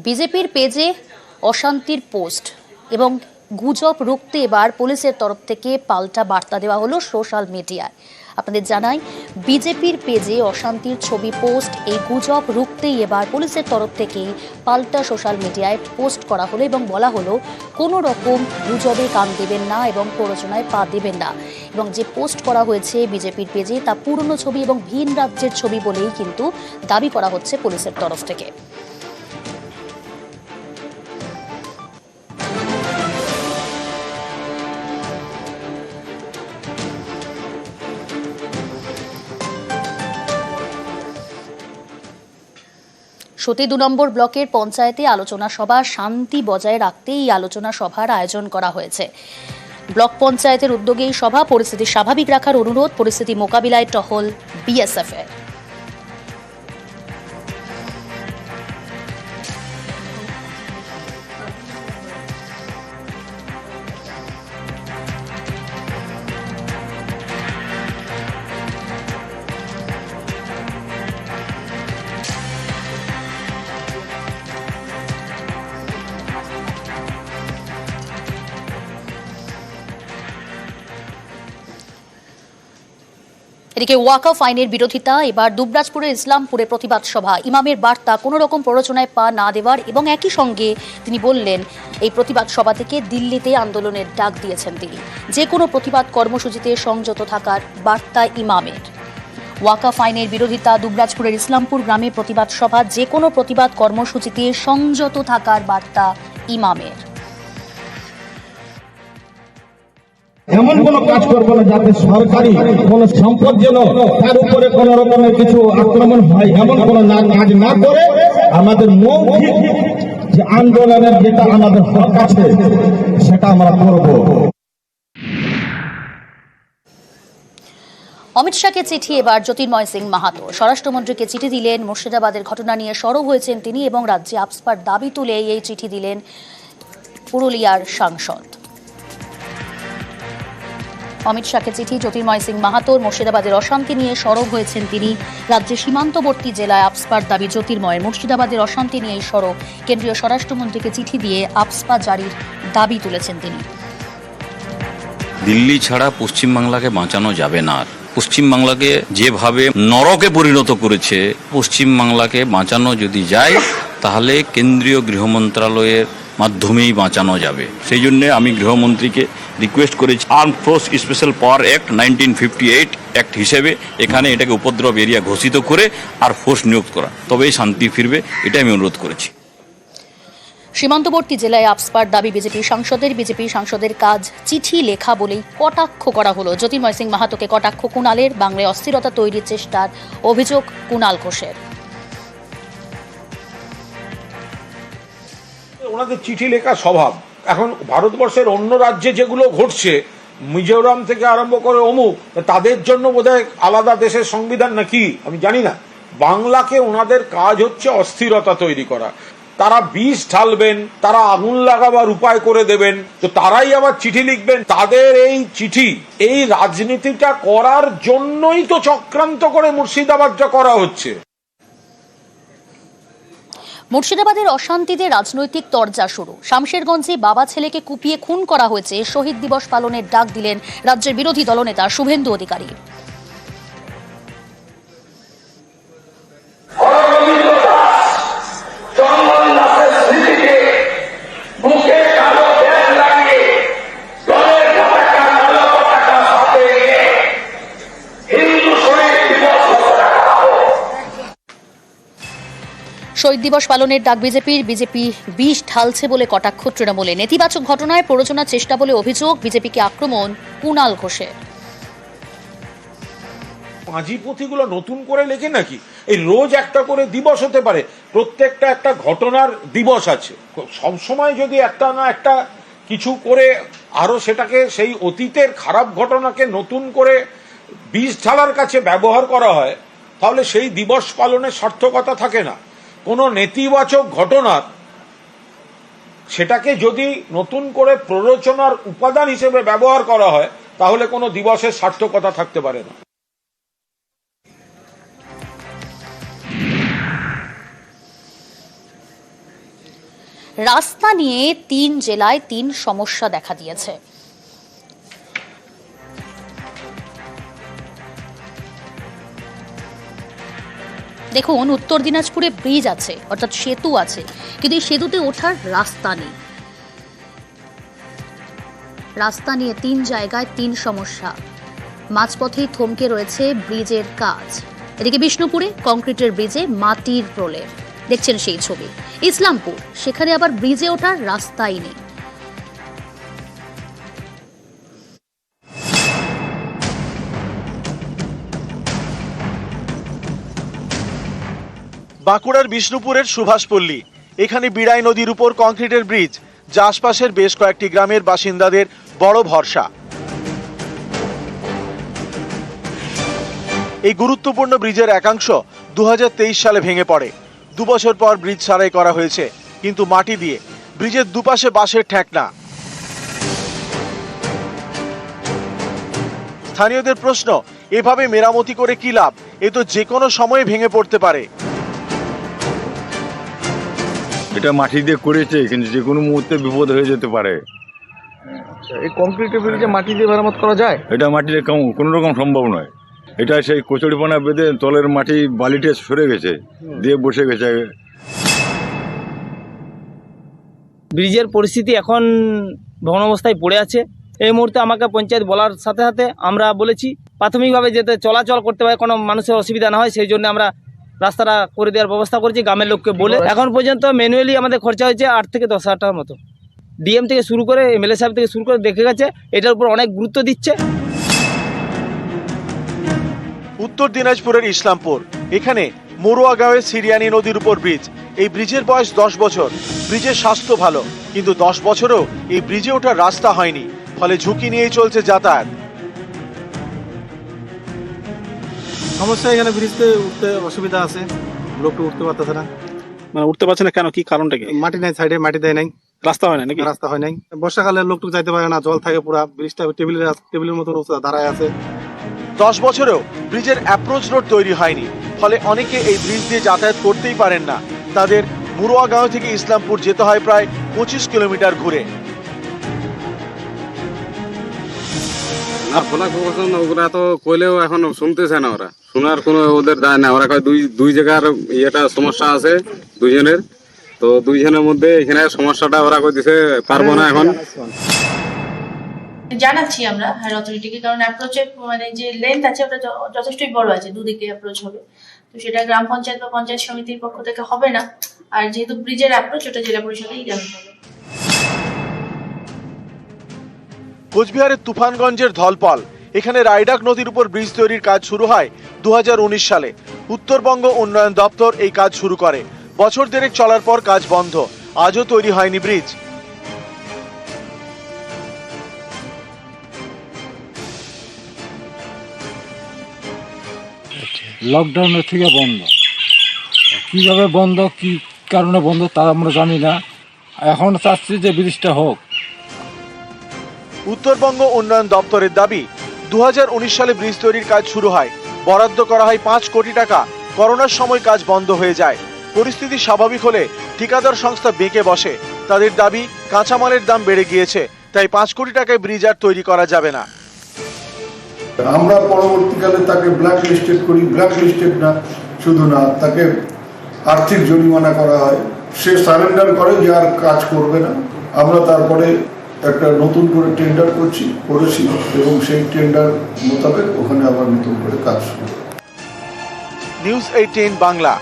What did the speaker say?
বিজেপির পেজে অশান্তির পোস্ট এবং গুজব রুখতে এবার পুলিশের তরফ থেকে পাল্টা বার্তা দেওয়া হলো সোশ্যাল মিডিয়ায়। আপনাদের জানাই, বিজেপির পেজে অশান্তির ছবি পোস্ট, এই গুজব রুখতেই এবার পুলিশের তরফ থেকে পাল্টা সোশ্যাল মিডিয়ায় পোস্ট করা হলো এবং বলা হলো কোনো রকম গুজবে কান দেবেন না এবং প্ররোচনায় পা দেবেন না। এবং যে পোস্ট করা হয়েছে বিজেপির পেজে তা পুরনো ছবি এবং ভিন রাজ্যের ছবি বলেই কিন্তু দাবি করা হচ্ছে পুলিশের তরফ থেকে। সতী ২ নম্বর ব্লকের পঞ্চায়েতে আলোচনা সভা, শান্তি বজায় রাখতে এই আলোচনা সভার আয়োজন করা হয়েছে। ব্লক পঞ্চায়েতের উদ্যোগে এই সভা, পরিস্থিতি স্বাভাবিক রাখার অনুরোধ, পরিস্থিতি মোকাবিলায় টহল বিএসএফ এর। এদিকে ওয়াকফ আইনের বিরোধিতা, এবার দুবরাজপুরের ইসলামপুরে প্রতিবাদ সভা, ইমামের বার্তা কোনো রকম প্ররোচনায় পা না দেওয়ার এবং একই সঙ্গে তিনি বললেন এই প্রতিবাদ সভা থেকে দিল্লিতে আন্দোলনের ডাক দিয়েছেন তিনি। যে কোনো প্রতিবাদ কর্মসূচিতে সংযত থাকার বার্তা ইমামের। ওয়াকফ আইনের বিরোধিতা, দুবরাজপুরের ইসলামপুর গ্রামে প্রতিবাদ সভা, যে কোনো প্রতিবাদ কর্মসূচিতে সংযত থাকার বার্তা ইমামের। এমন কোন কাজ করবো না যাতে সরকারি কোন সম্পদ যেন তার উপরে কোন রকমের কিছু আক্রমণ হয়, এমন কোন কাজ না করে আমাদের মৌখিক যে আন্দোলনের যেটা আমাদের হক আছে সেটা আমরা করব। অমিত শাহকে চিঠি এবার জ্যোতির্ময় সিং মাহাতো। স্বরাষ্ট্রমন্ত্রীকে চিঠি দিলেন, মুর্শিদাবাদের ঘটনা নিয়ে সরব হয়েছেন তিনি এবং রাজ্যে আপস্পার দাবি তুলে এই চিঠি দিলেন পুরুলিয়ার সাংসদ। অমিত শাহকে চিঠি জ্যোতির্ময় সিং মাহাতোর, মুর্শিদাবাদের অশান্তি নিয়ে সরব হয়েছেন তিনি। রাজ্যের সীমান্তবর্তী জেলায় আপস্পার দাবি জ্যোতির্ময়ের, মুর্শিদাবাদের অশান্তি নিয়ে সরব। কেন্দ্রীয় স্বরাষ্ট্রমন্ত্রীকে চিঠি দিয়ে আপস্পা জারির দাবি তুলেছেন তিনি। দিল্লি ছাড়া পশ্চিমবাংলাকে বাঁচানো যাবে না। পশ্চিমবাংলাকে যেভাবে নরকে পরিণত করেছে, পশ্চিমবাংলাকে বাঁচানো যদি যায় তাহলে কেন্দ্রীয় গৃহ মন্ত্রণালয়ের মাধ্যমেই বাঁচানো যাবে। সেই জন্য আমি গৃহমন্ত্রীকে রিকোয়েস্ট করেছি আর্ম ফোর্স স্পেশাল পাওয়ার অ্যাক্ট 1958 অ্যাক্ট হিসেবে এখানে এটাকে উপদ্রব এরিয়া ঘোষিত করে আর ফোর্স নিয়োগ করা, তবেই শান্তি ফিরবে, এটা আমি অনুরোধ করেছি। সীমান্তবর্তী জেলায় আপস্পার দাবি বিজেপি সাংসদের কাজ চিঠি লেখা বলেই কটাক্ষ করা হলো। জ্যোতির্ময় সিং মাহাতোকে কটাক্ষ কুণালের, বাংলায় অস্থিরতা তৈরির চেষ্টার অভিযোগ কুণাল ঘোষের। ওনাদের চিঠি লেখা স্বভাব। এখন ভারতবর্ষের অন্য রাজ্যে যেগুলো ঘটছে, মিজোরাম থেকে আরম্ভ করে অমুক, তাদের জন্য বোধহয় আলাদা দেশের সংবিধান নাকি আমি জানি না। বাংলাকে ওনাদের কাজ হচ্ছে অস্থিরতা তৈরি করা। তারা বিষ ঢালবেন, তারা আগুন লাগাবার উপায় করে দেবেন, তো তারাই আবার চিঠি লিখবেন। তাদের এই চিঠি, এই রাজনীতিটা করার জন্যই তো চক্রান্ত করে মুর্শিদাবাদটা করা হচ্ছে। মুর্শিদাবাদের অশান্তিতে রাজনৈতিক তরজা শুরু। শামশেরগঞ্জে বাবা ছেলেকে কুপিয়ে খুন করা হয়েছে, শহীদ দিবস পালনের ডাক দিলেন রাজ্যের বিরোধী দলনেতা শুভেন্দু অধিকারী। শহীদ দিবস পালনের ডাক বিজেপি বিষ ঢালছে বলে কটাক্ষ তৃণমূলে। নেতিবাচক ঘটনায় প্ররোচনার চেষ্টা বলে অভিযোগ, বিজেপিকে আক্রমণ কুণাল ঘোষের। পাঁজি পুঁথিগুলো নতুন করে লেখে নাকি? এই রোজ একটা করে দিবস হতে পারে, প্রত্যেকটা একটা ঘটনার দিবস আছে। সবসময় যদি একটা না একটা কিছু করে আরো সেটাকে, সেই অতীতের খারাপ ঘটনাকে নতুন করে বিষ ঢালার কাছে ব্যবহার করা হয়, তাহলে সেই দিবস পালনের সার্থকতা থাকে না। কোনো নেতিবাচক ঘটনার সেটাকে যদি নতুন করে প্ররোচনার উপাদান হিসেবে ব্যবহার করা হয়, তাহলে কোনো দিবসের সার্থকতা থাকতে পারে না। রাস্তা নিয়ে 3 জেলায় 3 সমস্যা দেখা দিয়েছে। দেখুন, উত্তর দিনাজপুরে ব্রিজ আছে, অর্থাৎ সেতু আছে, কিন্তু এই সেতুতে ওঠার রাস্তা নেই। রাস্তা নিয়ে 3 জায়গায় 3 সমস্যা। মাঝপথেই থমকে রয়েছে ব্রিজের কাজ। এদিকে বিষ্ণুপুরে কংক্রিটের ব্রিজে মাটির প্রলেপ, দেখছেন সেই ছবি। ইসলামপুর, সেখানে আবার ব্রিজে ওঠার রাস্তাই নেই। বাঁকুড়ার বিষ্ণুপুরের সুভাষপল্লী, এখানে বিড়াই নদীর উপর কংক্রিটের ব্রিজ, যা আশপাশের বেশ কয়েকটি গ্রামের বাসিন্দাদের বড় ভরসা। এই গুরুত্বপূর্ণ ব্রিজের একাংশ 2023 সালে ভেঙে পড়ে। 2 বছর পর ব্রিজ সারাই করা হয়েছে, কিন্তু মাটি দিয়ে। ব্রিজের দুপাশে বাঁশের ঠেকনা। স্থানীয়দের প্রশ্ন, এভাবে মেরামতি করে কি লাভ? এ তো যে কোনো সময়ে ভেঙে পড়তে পারে। এটা মাটি দিয়ে করেছে, কিন্তু যে কোনো মুহূর্তে বিপদ হয়ে যেতে পারে। এই কংক্রিটের ব্রিজে মাটি দিয়ে মেরামত করা যায়? এটা মাটিতে কোনো রকম সম্ভব নয়। এটা সেই কচুরিপানা বেঁধে তলের মাটি বালিটা সরে গেছে, দিয়ে বসে গেছে। ব্রিজের পরিস্থিতি এখন ভগ্ন অবস্থায় পড়ে আছে। এই মুহূর্তে আমাকে পঞ্চায়েত বলার সাথে সাথে আমরা বলেছি প্রাথমিকভাবে যাতে চলাচল করতে পারে, কোনো মানুষের অসুবিধা না হয়, সেই জন্য আমরা রাস্তাটা করে দেওয়ার ব্যবস্থা করেছি গ্রামের লোককে বলে। এখন পর্যন্ত ম্যানুয়ালি আমাদের খরচা হয়েছে 8 থেকে 10 হাজার টাকার মতো। ডিএম থেকে শুরু করে এমএলএ সাহেব থেকে শুরু করে দেখে গেছে, এটার উপর অনেক গুরুত্ব দিচ্ছে। উত্তর দিনাজপুরের ইসলামপুর, এখানে মরুয়াগাঁওয়ে সিরিয়ানি নদীর উপর ব্রিজ। এই ব্রিজের বয়স 10 বছর। ব্রিজের স্বাস্থ্য ভালো, কিন্তু 10 বছরেও এই ব্রিজে ওঠার রাস্তা হয়নি, ফলে ঝুঁকি নিয়েই চলছে যাতায়াত। সমস্যা এখানে ব্রিজতে উঠতে অসুবিধা আছে, লোকটা উঠতে পারতেছে না। মানে উঠতে পারছে না কেন? কি কারণটা কি? মাটি নাই, সাইডে মাটি দেয় নাই, রাস্তা হয় না নাকি? রাস্তা হয় নাই। বর্ষাকালে লোকটুকু যাইতে পারে না, জল থাকে পুরা। ব্রিজটা টেবিলের মতো দাঁড়ায় আছে। 10 বছরেও ব্রিজের অ্যাপ্রোচ রোড তৈরি হয়নি, ফলে অনেকে এই ব্রিজ দিয়ে যাতায়াত করতেই পারেন না। তাদের মুরুয়াগাঁও থেকে ইসলামপুর যেতে হয় প্রায় 25 কিলোমিটার ঘুরে। ওরা তো কইলেও এখন শুনতেছে না, ওরা শোনার কোনো ওদের দায় না। ওরা কয় দুই জায়গার ইয়েটা সমস্যা আছে দুইজনের, তো দুইজনের মধ্যে এখানে সমস্যাটা ওরা কইতেছে পারবো না এখন। জানাচ্ছি আমরা হায়ার অথরিটিকে, কারণ অ্যাপ্রোচের মানে যে লেন্থ আছে ওটা যথেষ্টই বড় আছে, দুদিকে অ্যাপ্রোচ হবে, তো সেটা গ্রাম পঞ্চায়েত বা পঞ্চায়েত সমিতির পক্ষ থেকে হবে না। আর যেহেতু ব্রিজের অ্যাপ্রোচ, ওটা জেলা পরিষদেই জানাতে হবে। কোচবিহারের তুফানগঞ্জের ধলপল, এখানে রায়ডাক নদীর উপর ব্রিজ তৈরির কাজ শুরু হয় 2019 সালে। উত্তরবঙ্গ উন্নয়ন দপ্তর এই কাজ শুরু করে। বছর দেড়েক চলার পর কাজ বন্ধ, আজও তৈরি হয়নি ব্রিজ। লকডাউনের থেকে বন্ধ, কিভাবে বন্ধ, কি কারণে বন্ধ তা আমরা জানি না। এখন চাচ্ছি যে ব্রিজটা হোক। উত্তরবঙ্গ উন্নয়ন দপ্তরের দাবি, 2019 সালে ব্রিজ তৈরির কাজ শুরু হয়, বরাদ্দ করা হয় 5 কোটি টাকা। করোনার সময় কাজ বন্ধ হয়ে যায়। পরিস্থিতি স্বাভাবিক হলে ঠিকাদার সংস্থা বেঁকে বসে। তাদের দাবি, কাঁচামালের দাম বেড়ে গিয়েছে, তাই 5 কোটি টাকায় ব্রিজ আর তৈরি করা যাবে না। আমরা পরবর্তীকালে তাকে ব্ল্যাক লিস্টেড করি। ব্ল্যাক লিস্টেড না শুধু না, তাকে আর্থিক জরিমানা করা হয়। সে সারেন্ডার করে যে আর কাজ করবে না। আমরা তারপরে একটা নতুন করে টেন্ডার করেছি এবং সেই টেন্ডার মোতাবেক ওখানে আবার নতুন করে কাজ শুরু। নিউজ 18 বাংলা।